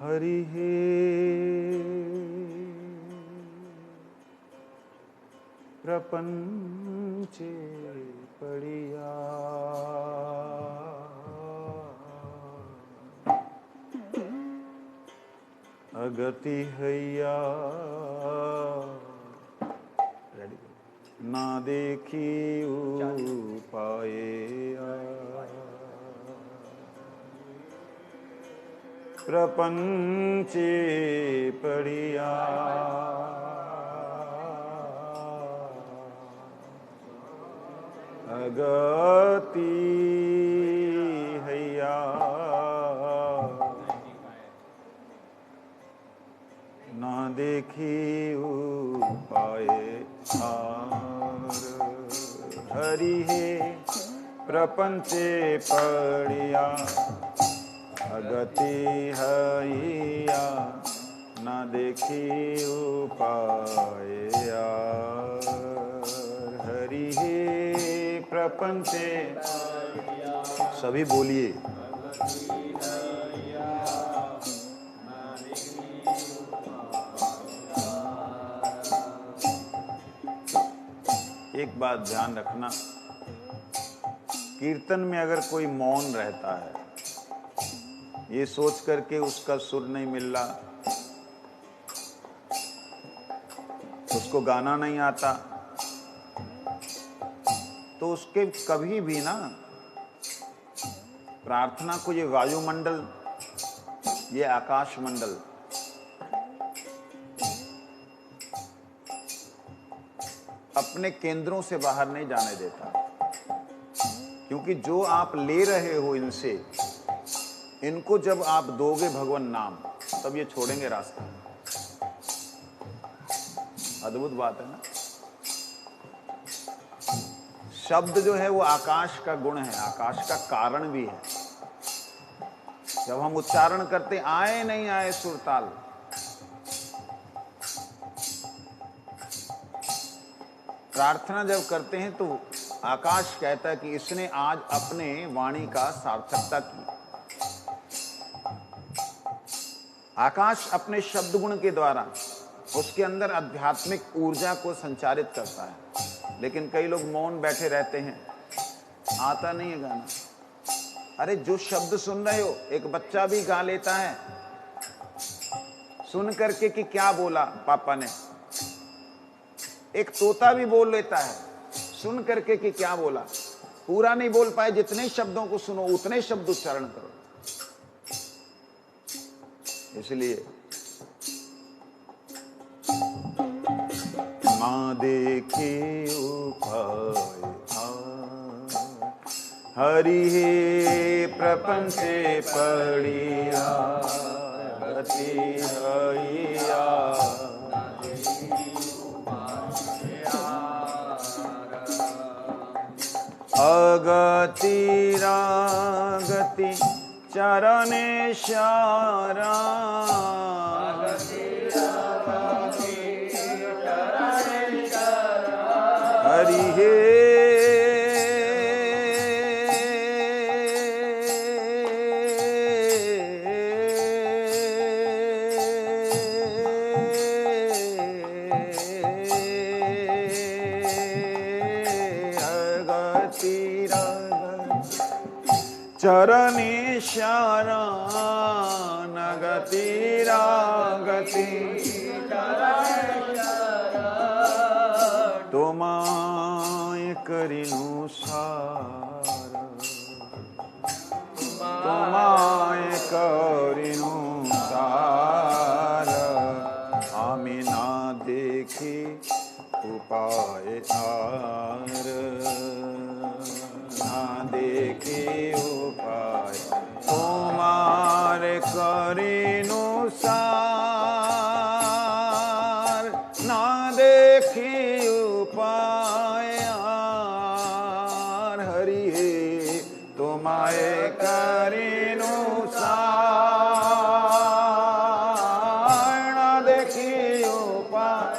हरि हे प्रपंचे पड़िया अगति हैया ना देखी उपाये प्रपंचे पड़िया अगति हैया ना देखी उपाये हरि हे प्रपंचे पड़िया अगति हैया ना देखी उपाया हरि हे प्रपंचे सभी बोलिए एक बात ध्यान रखना, कीर्तन में अगर कोई मौन रहता है ये सोच करके उसका सुर नहीं मिल रहा, उसको गाना नहीं आता, तो उसके कभी भी ना प्रार्थना को ये वायुमंडल, ये आकाश मंडल अपने केंद्रों से बाहर नहीं जाने देता, क्योंकि जो आप ले रहे हो इनसे, इनको जब आप दोगे भगवान नाम, तब ये छोड़ेंगे रास्ता। अद्भुत बात है ना। शब्द जो है वो आकाश का गुण है, आकाश का कारण भी है। जब हम उच्चारण करते आए नहीं आए सुरताल, प्रार्थना जब करते हैं तो आकाश कहता है कि इसने आज अपने वाणी का सार्थकता की। आकाश अपने शब्द गुण के द्वारा उसके अंदर आध्यात्मिक ऊर्जा को संचारित करता है, लेकिन कई लोग मौन बैठे रहते हैं, आता नहीं है गाना। अरे जो शब्द सुन रहे हो, एक बच्चा भी गा लेता है सुन करके कि क्या बोला पापा ने, एक तोता भी बोल लेता है सुन करके कि क्या बोला। पूरा नहीं बोल पाए, जितने शब्दों को सुनो उतने शब्द उच्चारण करो। इसलिए माँ देखे उपाय हरि हे प्रपंचे पड़िया गति हैया अगति रागति चरणे शारा हरि हे चरणी शरण गति रागति तोमाय करिनु सार तोमाय करिनु सार आमी ना देखी उपाय आर ना देखी उपाय तुम्हार करिनु सार ना देखी उपाय हरि हे तुम्हारे करिनु सार ना देखी उपाय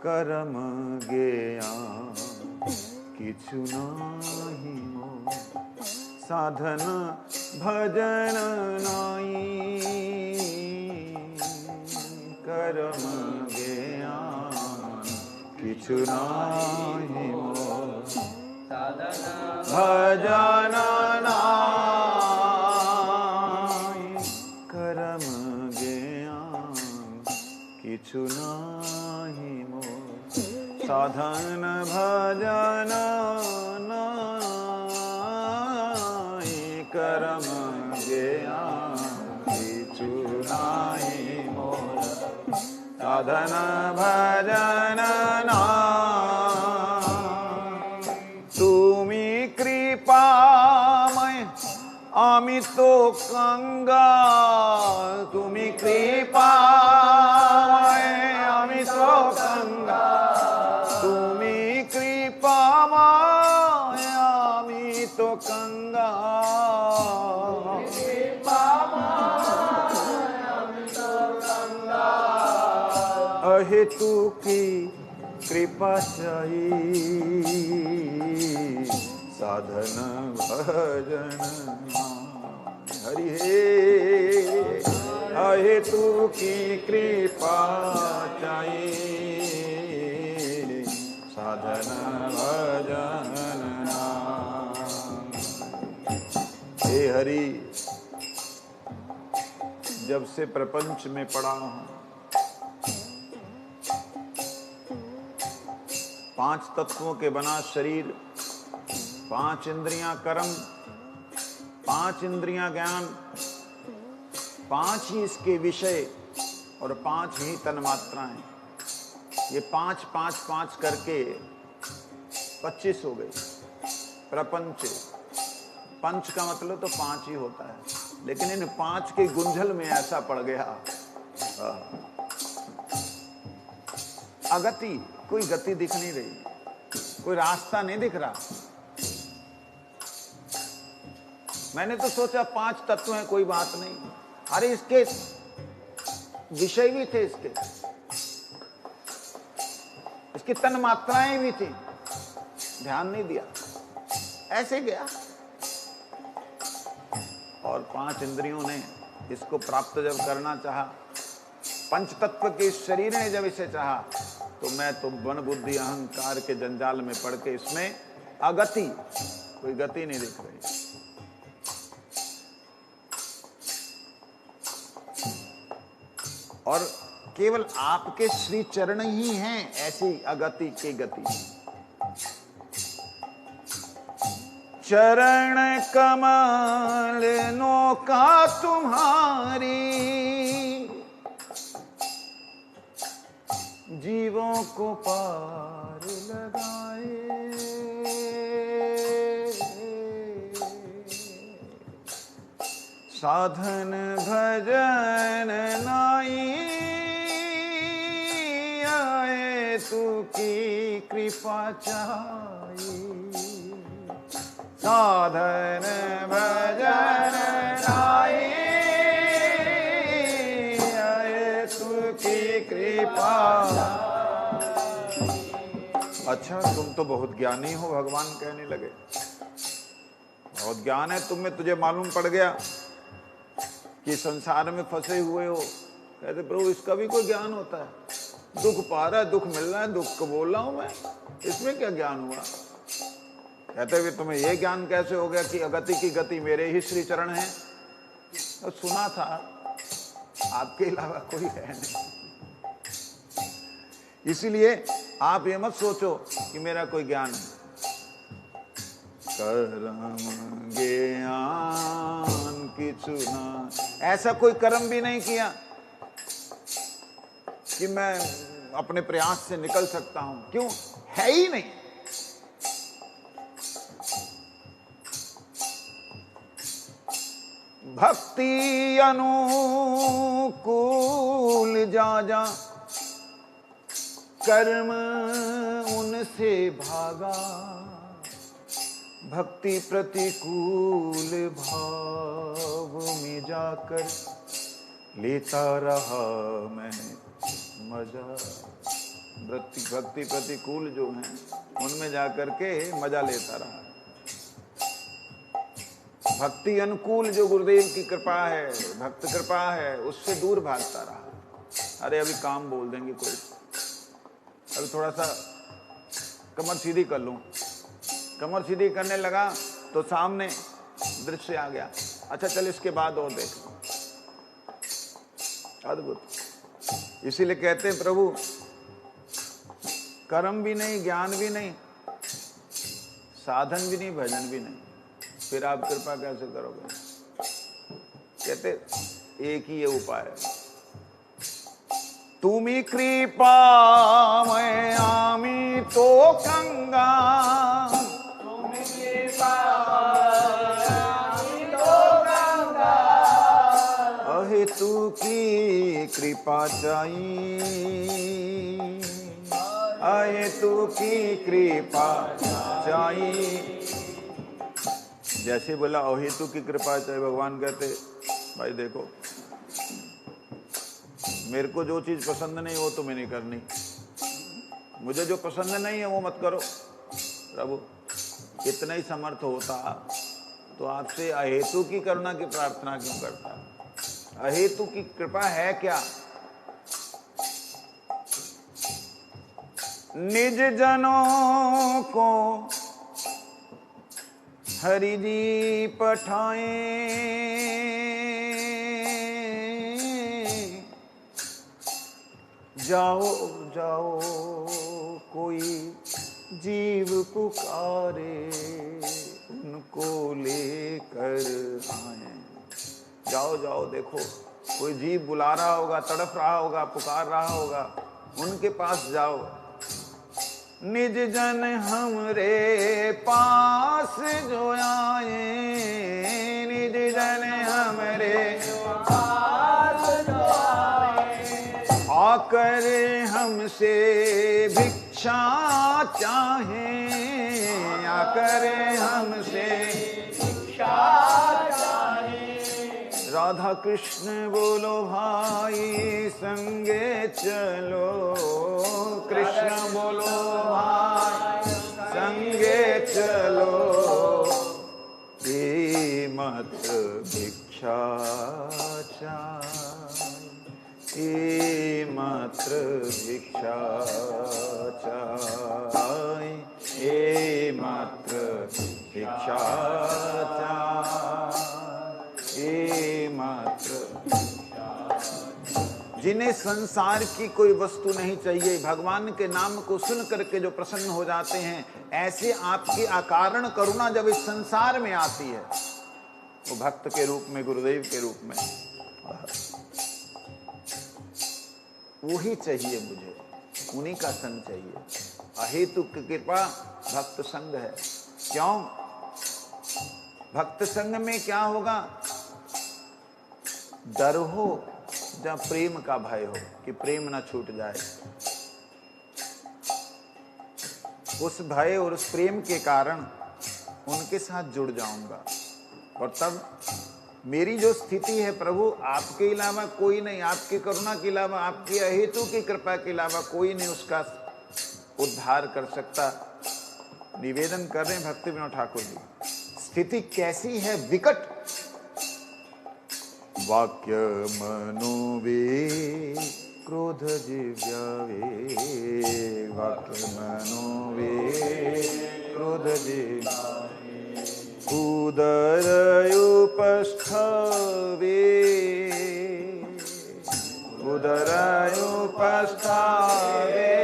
करम गया किछु नाही मो साधन भजन नाई कर्म ज्ञान किछु नाहि मोर साधन भजन नाई कर्म ज्ञान किछु नाहि मोर साधन भजन नाई कर्म ज्ञान किछु नाहि मोर साधन भजन नाई तुमी कृपामय आमी तो कंगाल तुमी कृपामय आमी तो कंगाल तुमी कृपामय आमी तो कंगाल अहेतु की कृपा चाहिए साधन भजन हरि हे अहेतु की कृपा चाहिए साधन भजन हे हरि जब से प्रपंच में पड़ा हूं पांच तत्वों के बना शरीर पांच इंद्रियां कर्म पांच इंद्रियां ज्ञान पांच ही इसके विषय और पांच ही तन्मात्राएं ये पांच पांच पांच करके 25 हो गई प्रपंच पंच का मतलब तो पांच ही होता है लेकिन इन पांच के गुंझल में ऐसा पड़ गया अगति कोई गति दिख नहीं रही कोई रास्ता नहीं दिख रहा मैंने तो सोचा पांच तत्व हैं कोई बात नहीं अरे इसके विषय भी थे इसकी तन मात्राएं भी थी ध्यान नहीं दिया ऐसे गया और पांच इंद्रियों ने इसको प्राप्त जब करना चाहा पंच तत्व के शरीर ने जब इसे चाहा तो मैं तो मन बुद्धि अहंकार के जंजाल में पड़ के इसमें अगति कोई गति नहीं दिख रही और केवल आपके श्री चरण ही हैं ऐसी अगति की गति चरण कमल नौका तुम्हारी जीवों को पार लगाए साधन भजन नाई आए तू की कृपा चाहिए साधन भजन नाई आए तू की कृपा अच्छा तुम तो बहुत ज्ञानी हो भगवान कहने लगे बहुत ज्ञान है तुम में तुझे मालूम पड़ गया कि संसार में फंसे हुए हो कहते प्रभु इसका भी कोई ज्ञान होता है दुख पा रहा है दुख मिल रहा है दुख को बोल रहा हूं मैं इसमें क्या ज्ञान हुआ कहते हुए तुम्हें यह ज्ञान कैसे हो गया कि अगति की गति मेरे ही श्री चरण है तो सुना था आपके अलावा कोई है नहीं इसीलिए आप ये मत सोचो कि मेरा कोई ज्ञान है कर्म ज्ञान किछु ना ऐसा कोई कर्म भी नहीं किया कि मैं अपने प्रयास से निकल सकता हूं क्यों है ही नहीं भक्ति अनुकूल जा जा कर्म उनसे भागा भक्ति प्रतिकूल भाव में जाकर लेता रहा मैं मजा भक्ति प्रतिकूल जो है उनमें जाकर के मजा लेता रहा भक्ति अनुकूल जो गुरुदेव की कृपा है, भक्त कृपा है, उससे दूर भागता रहा। अरे अभी काम बोल देंगे कोई, अभी थोड़ा सा कमर सीधी कर लूं। कमर सीधी करने लगा तो सामने दृश्य आ गया। अच्छा चल इसके बाद और देख। अद्भुत। इसीलिए कहते हैं प्रभु कर्म भी नहीं, ज्ञान भी नहीं, साधन भी नहीं, भजन भी नहीं, फिर आप कृपा कैसे करोगे? कहते एक ही ये उपाय है, तुम्ही कृपा मैं आमी तो गंगा, तुम्ही कृपा आमी तो गंगा, अहे तू की कृपा चाहिए, अहे तू की कृपा चाहिए। जैसे बोला अहेतु की कृपा चाहिए, भगवान कहते भाई देखो मेरे को जो चीज पसंद नहीं वो तुम्हें नहीं करनी, मुझे जो पसंद नहीं है वो मत करो। प्रभु इतना ही समर्थ होता तो आपसे अहेतु की करुणा की प्रार्थना क्यों करता? अहेतु की कृपा है क्या? निज जनों को हरि जी पठाए, जाओ जाओ कोई जीव पुकारे, उनको लेकर आए। जाओ जाओ देखो कोई जीव बुला रहा होगा, तड़प रहा होगा, पुकार रहा होगा, उनके पास जाओ। निज जन हमरे पास जो आए, निज जन हमरे पास जो आए, आकर हमसे भिक्षा चाहें, आकर हमसे भिक्षा चाहें। राधा कृष्ण बोलो भाई संगे चलो, कृष्ण बोलो भाई संगे चलो, ये मात्र भिक्षा चाहे, ये मात्र भिक्षा चाहे, ये मात्र भिक्षा चाहे, ये मात्र। जिन्हें संसार की कोई वस्तु नहीं चाहिए, भगवान के नाम को सुन करके जो प्रसन्न हो जाते हैं, ऐसे आपकी अकारण करुणा जब इस संसार में आती है वो भक्त के रूप में, गुरुदेव के रूप में, वही चाहिए मुझे, उन्हीं का संग चाहिए। अहेतु की कृपा भक्त संग है। क्यों? भक्त संग में क्या होगा? डर हो जब प्रेम का भय हो कि प्रेम ना छूट जाए, उस भय और उस प्रेम के कारण उनके साथ जुड़ जाऊंगा। और तब मेरी जो स्थिति है प्रभु, आपके अलावा कोई नहीं, आपकी करुणा के अलावा, आपकी अहेतु की कृपा के अलावा कोई नहीं उसका उद्धार कर सकता। निवेदन कर रहे हैं भक्ति विनोद ठाकुर जी। स्थिति कैसी है? विकट। वाक्य मनोवे क्रोध जिव्यावे, वाक्य मनोवे क्रोध जिव्यावे, उदरयोपस्थवे, उदरयोपस्थवे,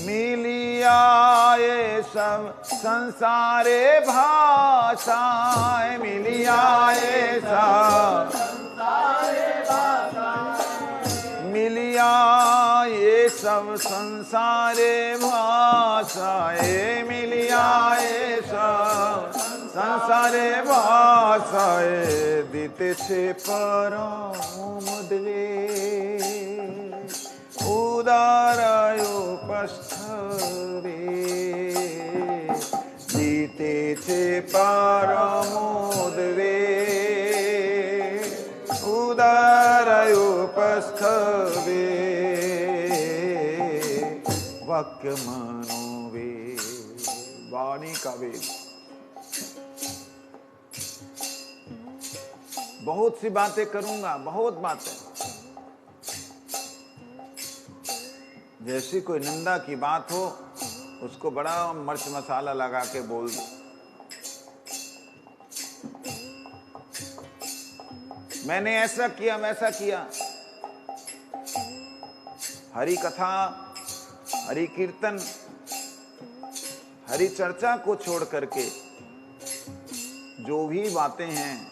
मिलियाए सब संसारे भाषाएं, मिलियाए सब संसारे भाषाएं, मिलियाए सब संसारे भाषाएं, मिलियाए सब संसारे भाषाएं, दिते से परम द्वे, उदारयोपस्थवे, जीते थे परमोदवे, उदारयोपस्थवे, वाक्य मनोवे। वाणी का वेद, बहुत सी बातें करूंगा, बहुत बातें। जैसी कोई निंदा की बात हो उसको बड़ा मिर्च मसाला लगा के बोल दो। मैंने ऐसा किया, वैसा किया। हरि कथा, हरि कीर्तन, हरि चर्चा को छोड़ करके जो भी बातें हैं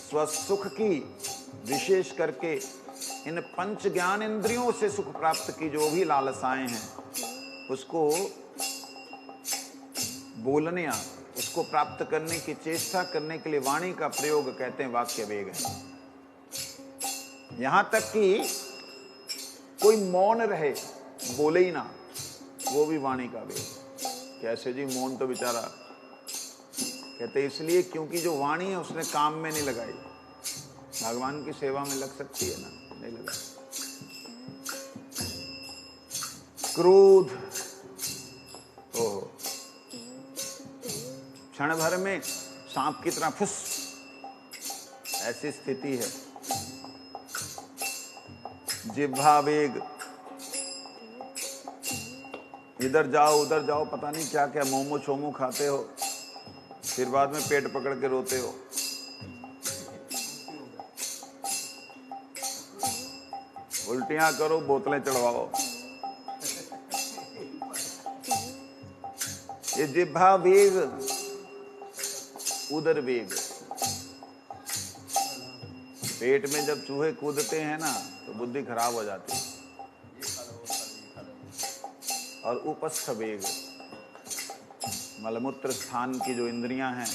स्वसुख की, विशेष करके इन पंच ज्ञान इंद्रियों से सुख प्राप्त की जो भी लालसाएं हैं, उसको बोलने, उसको प्राप्त करने की चेष्टा करने के लिए वाणी का प्रयोग कहते हैं वाक्य वेग है। यहां तक कि कोई मौन रहे, बोले ही ना, वो भी वाणी का वेग। कैसे जी? मौन तो बेचारा, कहते इसलिए क्योंकि जो वाणी है उसने काम में नहीं लगाई। भगवान की सेवा में लग सकती है ना? नहीं लगा। क्रोध, ओह, क्षण भर में सांप की तरह फुस, ऐसी स्थिति है। जिह्वा वेग, इधर जाओ उधर जाओ, पता नहीं क्या क्या मोमो छोमो खाते हो, फिर बाद में पेट पकड़ के रोते हो। उल्टियां करो, बोतलें चढ़वाओ। ये जिह्वा वेग, उदर वेग। पेट में जब चूहे कूदते हैं ना तो बुद्धि खराब हो जाती है। और उपस्थ वेग, मलमूत्र स्थान की जो इंद्रियां हैं,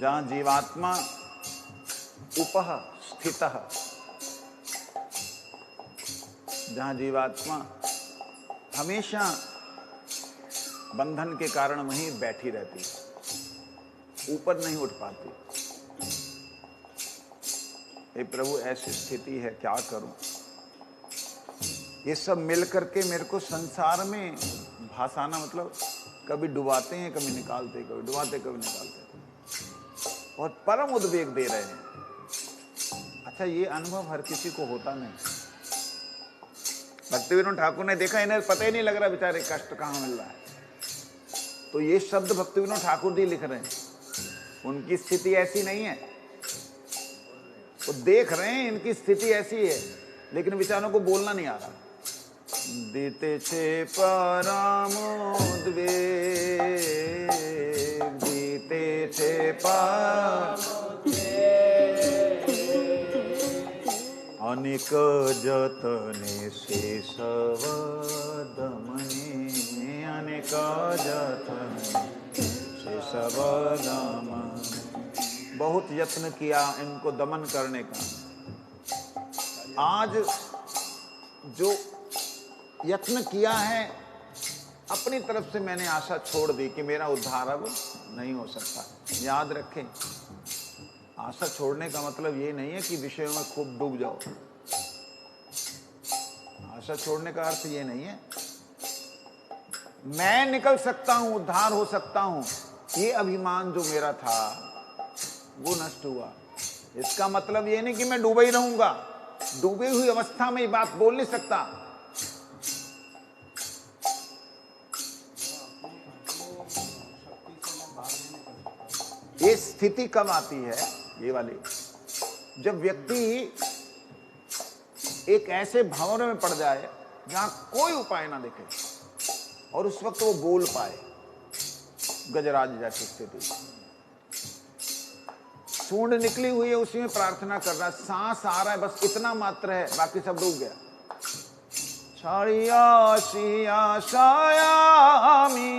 जहां जीवात्मा उपह स्थितः, जहां जीवात्मा हमेशा बंधन के कारण वहीं बैठी रहती, ऊपर नहीं उठ पाती। हे प्रभु, ऐसी स्थिति है, क्या करूं? ये सब मिल करके मेरे को संसार में भासाना, मतलब कभी डुबाते हैं, कभी निकालते, कभी डुबाते, कभी निकालते, और परम उद्वेग दे रहे हैं। अच्छा, ये अनुभव हर किसी को होता नहीं। भक्तिविनोद ठाकुर ने देखा, इन्हें पता ही नहीं लग रहा बेचारे कष्ट कहाँ मिल रहा है। तो ये शब्द भक्तिविनोद ठाकुर जी लिख रहे हैं। उनकी स्थिति ऐसी नहीं है, वो देख रहे हैं इनकी स्थिति ऐसी है, लेकिन बेचारों को बोलना नहीं आ रहा। दीते छे परम उद्वेग, दीते छे परम अनेक जतने से सवदमने, अनेक जतने से सवदमने। बहुत यत्न किया इनको दमन करने का। आज जो यत्न किया है, अपनी तरफ से मैंने आशा छोड़ दी कि मेरा उद्धार अब नहीं हो सकता। याद रखें, आशा छोड़ने का मतलब ये नहीं है कि विषयों में खूब डूब जाओ। आशा छोड़ने का अर्थ ये नहीं है मैं निकल सकता हूं, उद्धार हो सकता हूं, ये अभिमान जो मेरा था वो नष्ट हुआ। इसका मतलब ये नहीं कि मैं डूबा ही रहूंगा। डूबी हुई अवस्था में ये बात बोल नहीं सकता। ये स्थिति कब आती है, ये वाली, जब व्यक्ति एक ऐसे भंवर में पड़ जाए जहां कोई उपाय ना दिखे और उस वक्त वो बोल पाए। गजराज जैसी स्थिति, सूंड निकली हुई है, उसी में प्रार्थना कर रहा है, सांस आ रहा है, बस इतना मात्र है, बाकी सब डूब गया। छाड़िया सिया सायामी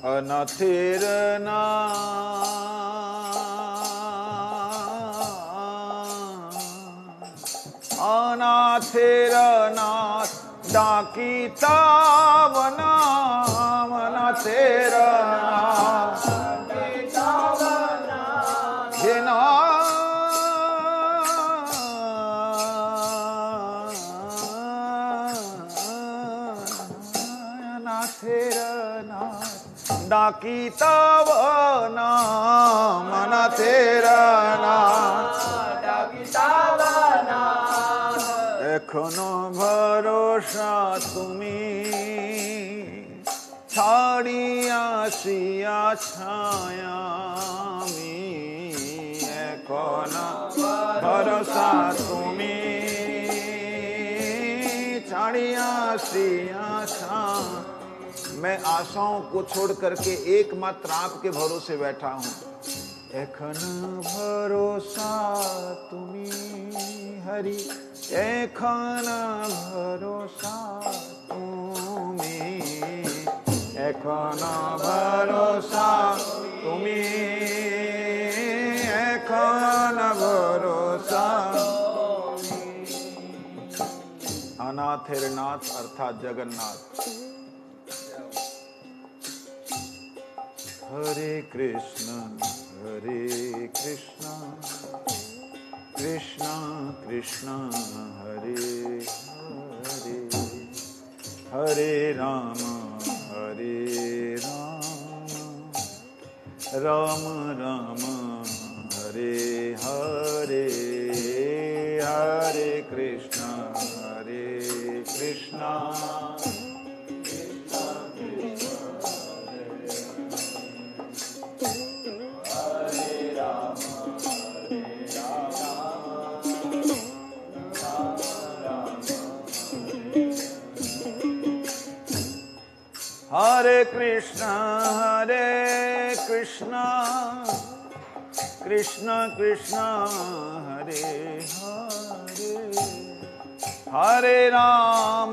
अनाथिर ना अनाथिर नाथ डाकी तावना अनाथिर नाथ जिना डाकी तब नाम मन तेरा नाम डाकी तब नाम एखोनो भरोसा তুমি ছাড়িয়াছিয়া ছায়ামি এখনো ভরসা তুমি ছাড়িয়াছিয়া ছায়া मैं आशाओं को छोड़ करके एकमात्र आपके भरोसे बैठा हूं एखन भरोसा तुम्ही हरि एखन भरोसा तुम्ही एखन भरोसा तुम्ही एखन भरोसा अनाथेर नाथ अर्थात जगन्नाथ हरे कृष्ण कृष्ण कृष्ण हरे हरे हरे राम राम राम हरे हरे हरे कृष्ण हरे कृष्ण कृष्ण कृष्ण हरे हरे हरे राम